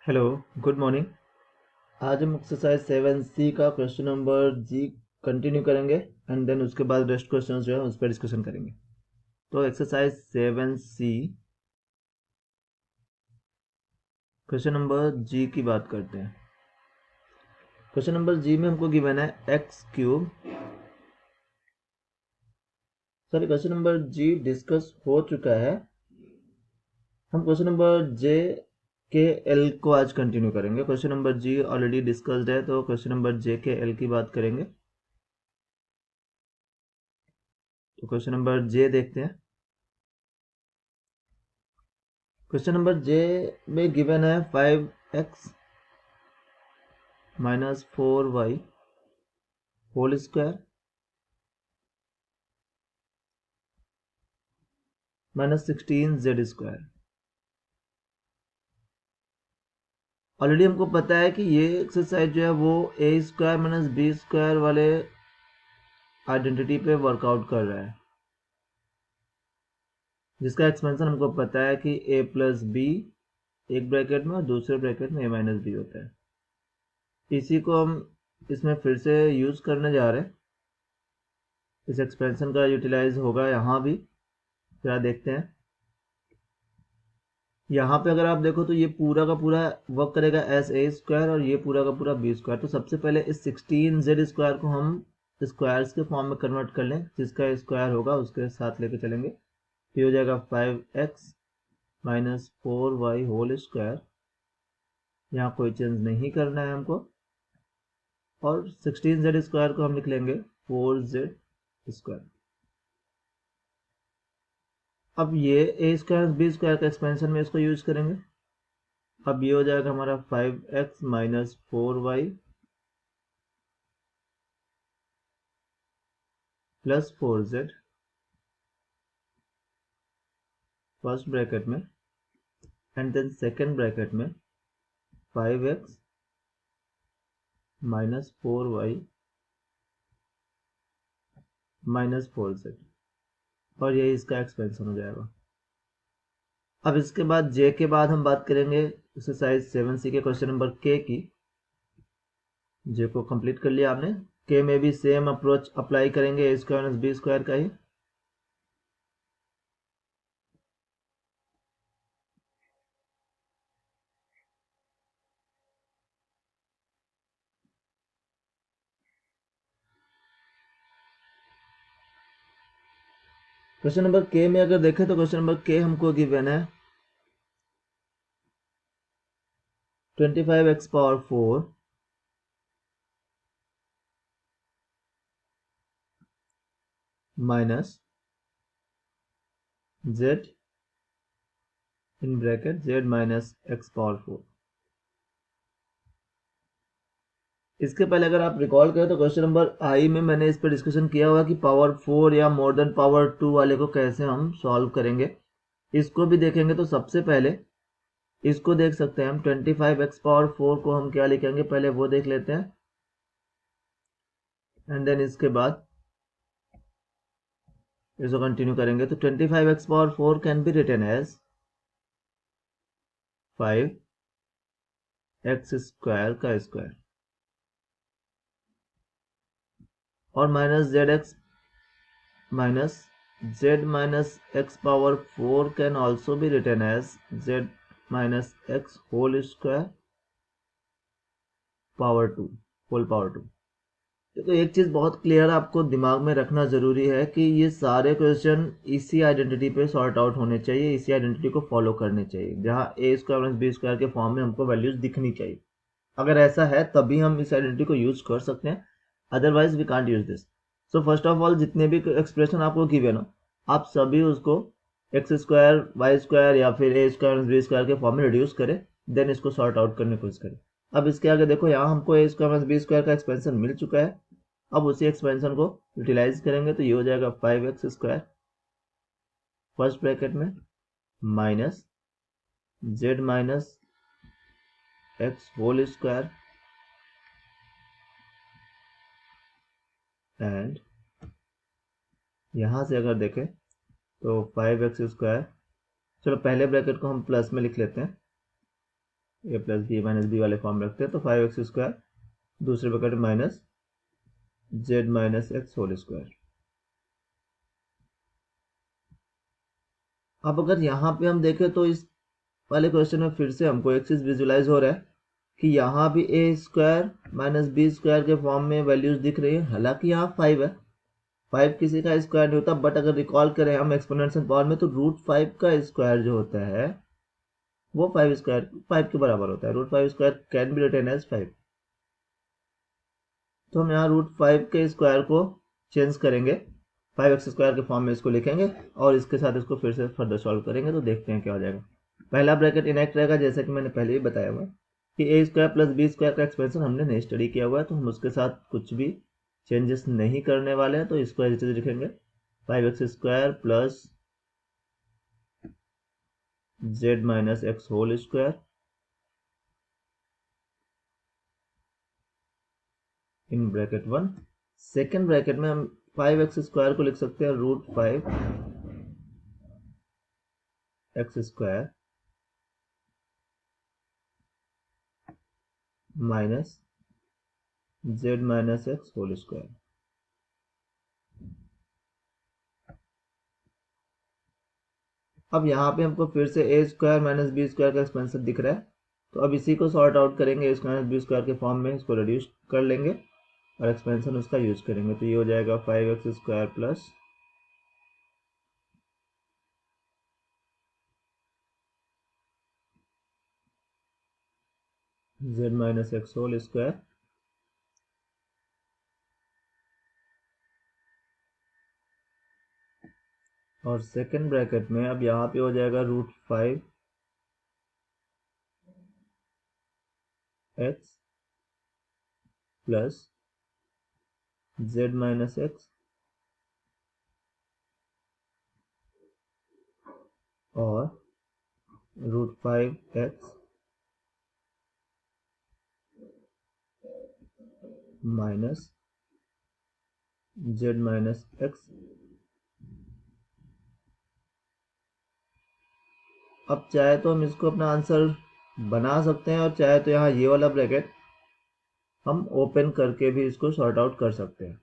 Hello, good morning. आज हम exercise 7C का क्वेश्चन नंबर जी कंटिन्यू करेंगे एंड देन उसके बाद रेस्ट क्वेश्चंस जो है उस पर डिस्कशन करेंगे। तो एक्सरसाइज 7C क्वेश्चन नंबर जी की बात करते हैं। क्वेश्चन नंबर जी में हमको गिवन है x cube. Sorry, question number जी डिस्कस हो चुका है। हम क्वेश्चन नंबर जे के एल को आज कंटिन्यू करेंगे। क्वेश्चन नंबर जी ऑलरेडी डिस्कस्ड है, तो क्वेश्चन नंबर जे के एल की बात करेंगे। तो क्वेश्चन नंबर जे देखते हैं। क्वेश्चन नंबर जे में गिवन है 5x minus 4y whole square minus 16z square. Already हमको पता है कि ये एक्सरसाइज जो है वो A square minus B square वाले आइडेंटिटी पे वर्कआउट कर रहा है, जिसका एक्सपेंशन हमको पता है कि a प्लस बी एक ब्रैकेट में और दूसरे ब्रैकेट में a माइनस बी होता है। इसी को हम इसमें फिर से यूज करने जा रहे हैं। इस एक्सपेंशन का यूटिलाइज होगा यहाँ भी। क्या देखते हैं यहाँ पे, अगर आप देखो तो ये पूरा का पूरा वर्क करेगा एस ए स्क्वायर और ये पूरा का पूरा बी स्क्वायर। तो सबसे पहले इस 16z स्क्वायर को हम स्क्वायर्स के फॉर्म में कन्वर्ट कर लें, जिसका स्क्वायर होगा उसके साथ लेके चलेंगे। तो हो जाएगा 5x minus 4y whole square. यहाँ कोई चेंज नहीं करना है हमको, और 16z स्क्वायर को हम लिख लेंगे 4z स्क्वायर। अब ये ए स्क्वायर बी स्क्वायर का एक्सपेंशन में इसको यूज करेंगे। अब ये हो जाएगा हमारा 5x minus 4y plus 4z first bracket में, एंड देन सेकेंड ब्रैकेट में 5x minus 4y minus 4z, और यही इसका एक्सपेंशन हो जाएगा। अब इसके बाद j के बाद हम बात करेंगे एक्सरसाइज 7C के क्वेश्चन नंबर k की। j को कंप्लीट कर लिया आपने। k में भी सेम अप्रोच अप्लाई करेंगे, a square minus B square का ही। क्वेश्चन नंबर k में अगर देखें तो क्वेश्चन नंबर k हमको गिवन है 25x power 4 minus z in bracket z minus x power 4। इसके पहले अगर आप रिकॉल करें तो क्वेश्चन नंबर आई में मैंने इस पर डिस्कशन किया हुआ कि पावर 4 या मोर देन पावर 2 वाले को कैसे हम सॉल्व करेंगे। इसको भी देखेंगे तो सबसे पहले इसको देख सकते हैं हम। 25x पावर 4 को हम क्या लिखेंगे पहले वो देख लेते हैं, एंड देन इसके बाद इसको कंटिन्यू करेंगे। तो 25x power 4 can be written as 5x square का स्क्वायर, और minus Z minus X power 4 can also be written as z minus X whole square power 2 whole power 2। तो एक चीज बहुत क्लियर आपको दिमाग में रखना जरूरी है कि ये सारे क्वेश्चन इसी आइडेंटिटी पे सॉर्ट आउट होने चाहिए, इसी आइडेंटिटी को फॉलो करने चाहिए, जहां ए स्क्वायर माइनस बी स्क्वायर के फॉर्म में हमको वैल्यूज दिखनी चाहिए। अगर ऐसा है तभी हम इस आइडेंटिटी को यूज कर सकते हैं, otherwise we can't use this. So first of all, जितने भी एक्सप्रेशन आपको गिवन हो आप सभी उसको एक्स स्क्वायर वाई स्क्वायर या फिर ए स्क्वायर बी स्क्वायर के फॉर्म में रिड्यूस करें, देन इसको सॉर्ट आउट करने की कोशिश करें। अब इसके आगे देखो, यहाँ हमको ए स्क्वायर माइनस बी स्क्वायर का एक्सपेंशन मिल चुका है। अब उसी एक्सपेंशन को यूटिलाइज करेंगे तो ये हो जाएगा 5x स्क्वायर फर्स्ट ब्रैकेट में minus z minus X whole square, and यहां से अगर देखें तो 5x स्क्वायर, चलो पहले ब्रैकेट को हम प्लस में लिख लेते हैं, A plus B minus B वाले फॉर्म रखते हैं, तो 5x² दूसरे bracket minus z minus X whole square. अब अगर यहाँ पे हम देखें तो इस वाले क्वेश्चन में फिर से हमको एक चीज विजुलाइज हो रहा है कि यहाँ भी a² माइनस b² के फॉर्म में वैल्यूज दिख रही है, हालांकि यहाँ 5 है, 5 किसी का स्क्वायर नहीं होता, बट अगर रिकॉल करें हम एक्सपोनेंशियल पावर में तो √5 का स्क्वायर जो होता है वो 5 के बराबर होता है। √5² कैन बी रिटन एज 5। तो हम यहाँ √5 के स्क्वायर को चेंज करेंगे, 5x² के फॉर्म में इसको लिखेंगे और इसके साथ इसको फिर से फर्दर सॉल्व करेंगे, तो देखते हैं क्या हो जाएगा। पहला ब्रैकेट इनएक्ट रहेगा, जैसा कि मैंने पहले ही बताया हुआ कि a² प्लस b² का एक्सपेंशन हमने नहीं स्टडी किया हुआ है, तो हम उसके साथ कुछ भी चेंजेस नहीं करने वाले हैं, तो इसको एज इट इज लिखेंगे 5x² plus z minus X whole square in bracket 1। Second bracket में हम 5x² को लिख सकते हैं √5x² minus z minus X whole square. अब यहाँ पे हमको फिर से a² माइनस b² का एक्सपेंशन दिख रहा है, तो अब इसी को सॉर्ट आउट करेंगे, a² माइनस b² के फॉर्म में इसको रिड्यूस कर लेंगे और एक्सपेंशन उसका यूज करेंगे, तो ये हो जाएगा 5x² plus z minus X whole square और सेकेंड ब्रैकेट में अब यहाँ पे हो जाएगा √5x plus z minus x और √5x minus z minus x. अब चाहे तो हम इसको अपना आंसर बना सकते हैं और चाहे तो यहाँ ये वाला ब्रैकेट हम ओपन करके भी इसको सॉर्ट आउट कर सकते हैं।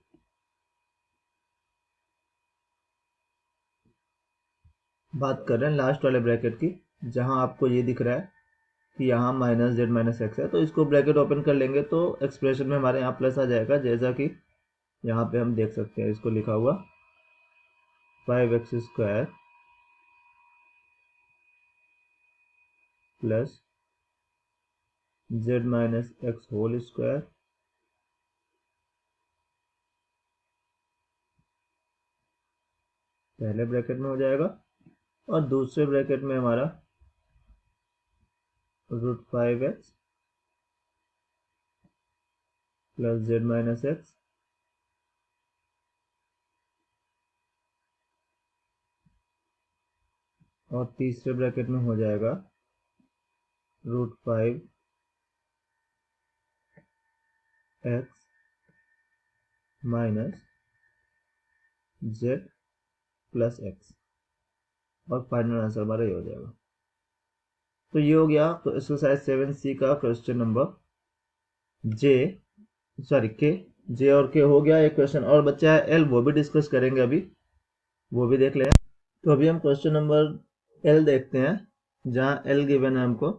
बात कर रहे हैं लास्ट वाले ब्रैकेट की, जहां आपको ये दिख रहा है कि यहाँ माइनस z माइनस एक्स है, तो इसको ब्रैकेट ओपन कर लेंगे तो एक्सप्रेशन में हमारे यहाँ प्लस आ जाएगा, जैसा कि यहाँ पे हम देख सकते हैं, इसको लिखा हुआ 5x² plus z minus X whole square पहले ब्रैकेट में हो जाएगा और दूसरे ब्रैकेट में हमारा √5x plus z minus x और तीसरे ब्रैकेट में हो जाएगा √5x minus z plus x और फाइनल आंसर हमारा ये हो जाएगा। तो ये हो गया एक्सरसाइज 7C का क्वेश्चन नंबर के जे और के हो गया। एक क्वेश्चन और बच्चा है एल, वो भी डिस्कस करेंगे, अभी वो भी देख लें। तो अभी हम क्वेश्चन नंबर एल देखते हैं, जहां एल गिवन है हमको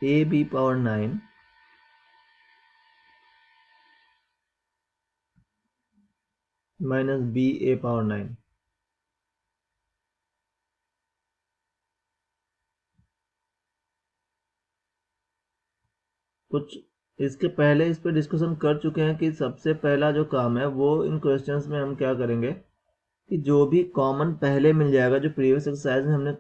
ab power 9 minus ba power 9। कुछ इसके पहले इस पर डिस्कशन कर चुके हैं कि सबसे पहला जो काम है वो इन क्वेश्चंस में हम क्या करेंगे कि जो भी कॉमन पहले मिल जाएगा, जो प्रीवियस एक्सरसाइज में हमने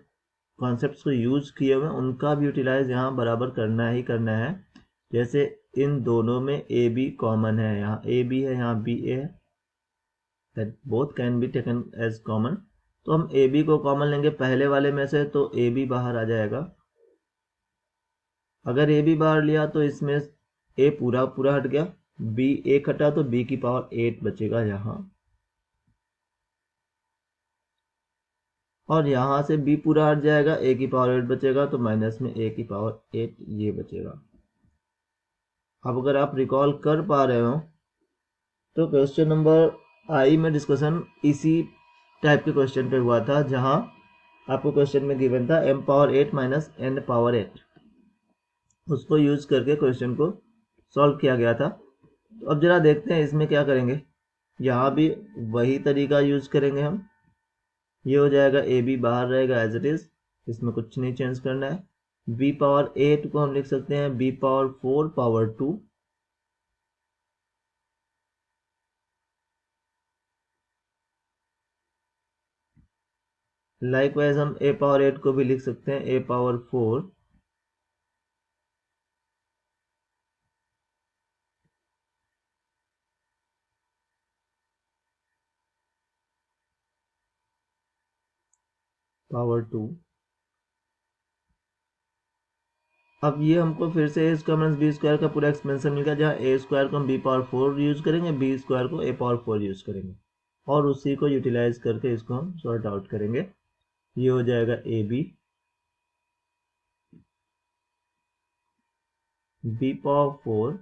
कॉन्सेप्ट्स को यूज किए हुए उनका भी यूटिलाइज यहाँ बराबर करना ही करना है। जैसे इन दोनों में ए बी कॉमन है, यहाँ ए बी है, यहाँ बी ए है, both can be taken as common, तो हम ए बी को कॉमन लेंगे पहले वाले में से, तो ए बी बाहर आ जाएगा। अगर ए बी बाहर लिया तो इसमें ए पूरा पूरा हट गया, बी एक हटा तो बी की पावर 8 बचेगा यहाँ। और यहाँ से b पूरा हट जाएगा, a की पावर 8 बचेगा, तो माइनस में a की पावर 8 ये बचेगा। अब अगर आप रिकॉल कर पा रहे हो तो क्वेश्चन नंबर आई में डिस्कशन इसी टाइप के क्वेश्चन पे हुआ था, जहां आपको क्वेश्चन में गिवन था m power 8 minus n power 8, उसको यूज करके क्वेश्चन को सॉल्व किया गया था। तो अब जरा देखते हैं इसमें क्या करेंगे। यहाँ भी वही तरीका यूज करेंगे हम। ये हो जाएगा ए बी बाहर रहेगा एज इट इज, इसमें कुछ नहीं चेंज करना है। b पावर 8 को हम लिख सकते हैं b पावर 4 पावर 2, लाइकवाइज हम a पावर 8 को भी लिख सकते हैं a पावर 4 पावर 2। अब ये हमको फिर से ए स्क्वायर माइनस बी स्क्वायर का पूरा एक्सपेंशन मिल गया, जहाँ ए स्क्वायर को हम बी पावर 4 यूज करेंगे, बी स्क्वायर को ए पावर 4 यूज करेंगे, और उसी को यूटिलाइज करके इसको हम सॉर्ट आउट करेंगे। ये हो जाएगा A B power 4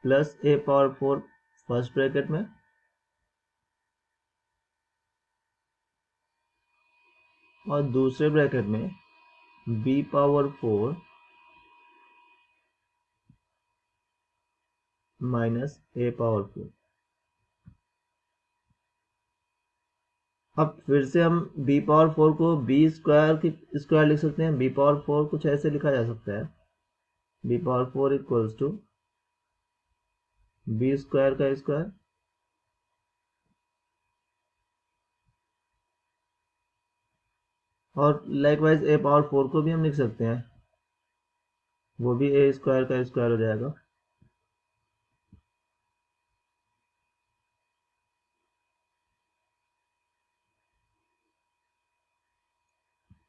plus A power 4 first bracket में, और दूसरे ब्रैकेट में B power 4 minus A power 4। अब फिर से हम b पावर 4 को b स्क्वायर की स्क्वायर लिख सकते हैं। b पावर 4 कुछ ऐसे लिखा जा सकता है, b power 4 equals to b square का स्क्वायर, और लाइकवाइज a पावर 4 को भी हम लिख सकते हैं, वो भी a स्क्वायर का स्क्वायर हो जाएगा।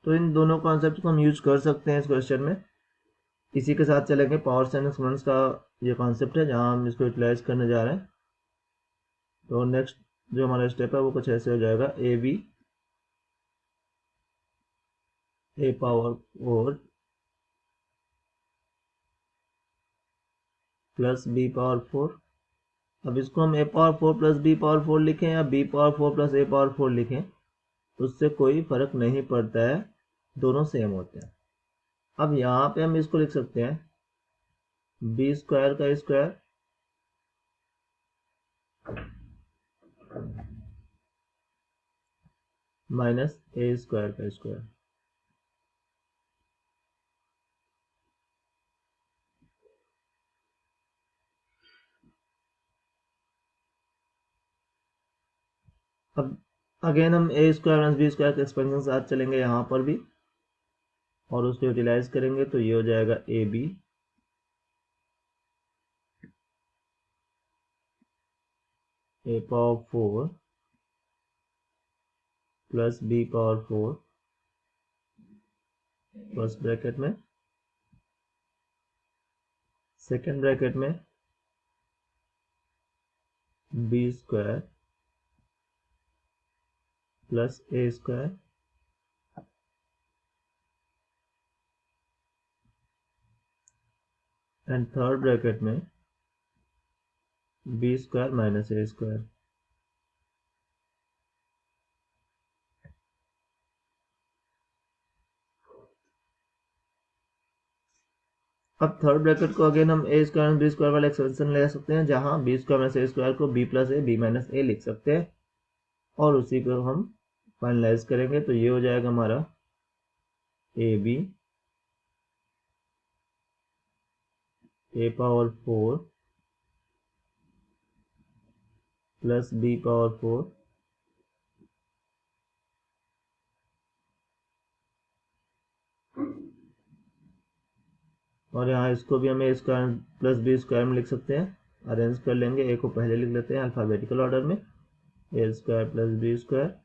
तो इन दोनों कॉन्सेप्ट को हम यूज कर सकते हैं इस क्वेश्चन में। इसी के साथ चलेंगे पावर्स एंड एक्सपोनेंट्स का ये कॉन्सेप्ट है, जहां हम इसको यूटिलाइज करने जा रहे हैं। तो नेक्स्ट जो हमारा स्टेप है वो कुछ ऐसे हो जाएगा, A B A power 4 plus B power 4। अब इसको हम A power 4 plus B power 4 लिखें या B power 4 plus A power 4 लिखें, उससे कोई फर्क नहीं पड़ता है, दोनों सेम होते हैं। अब यहाँ पे हम इसको लिख सकते हैं बी स्क्वायर का स्क्वायर माइनस ए स्क्वायर का स्क्वायर। अब अगेन हम A square minus B square के एक्सपेंशन के साथ चलेंगे यहाँ पर भी, और उसको यूटिलाइज करेंगे, तो ये हो जाएगा A B A power 4 plus B power 4 first bracket में, सेकेंड ब्रैकेट में B square plus A square, and third bracket में B square minus A square. अब थर्ड ब्रैकेट को अगेन हम ए स्क्वायर बी स्क्वायर वाला expansion ले सकते हैं, जहां B square minus A square को B plus A B minus A लिख सकते हैं, और उसी को हम फाइनलाइज करेंगे। तो ये हो जाएगा हमारा A B A power 4 plus B power 4 और यहाँ इसको भी हम A square plus B square में लिख सकते हैं। अरेंज कर लेंगे, ए को पहले लिख लेते हैं अल्फाबेटिकल ऑर्डर में, A square plus B square,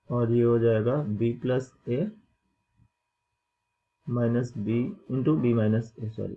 और ये हो जाएगा B plus A minus B into B minus A, sorry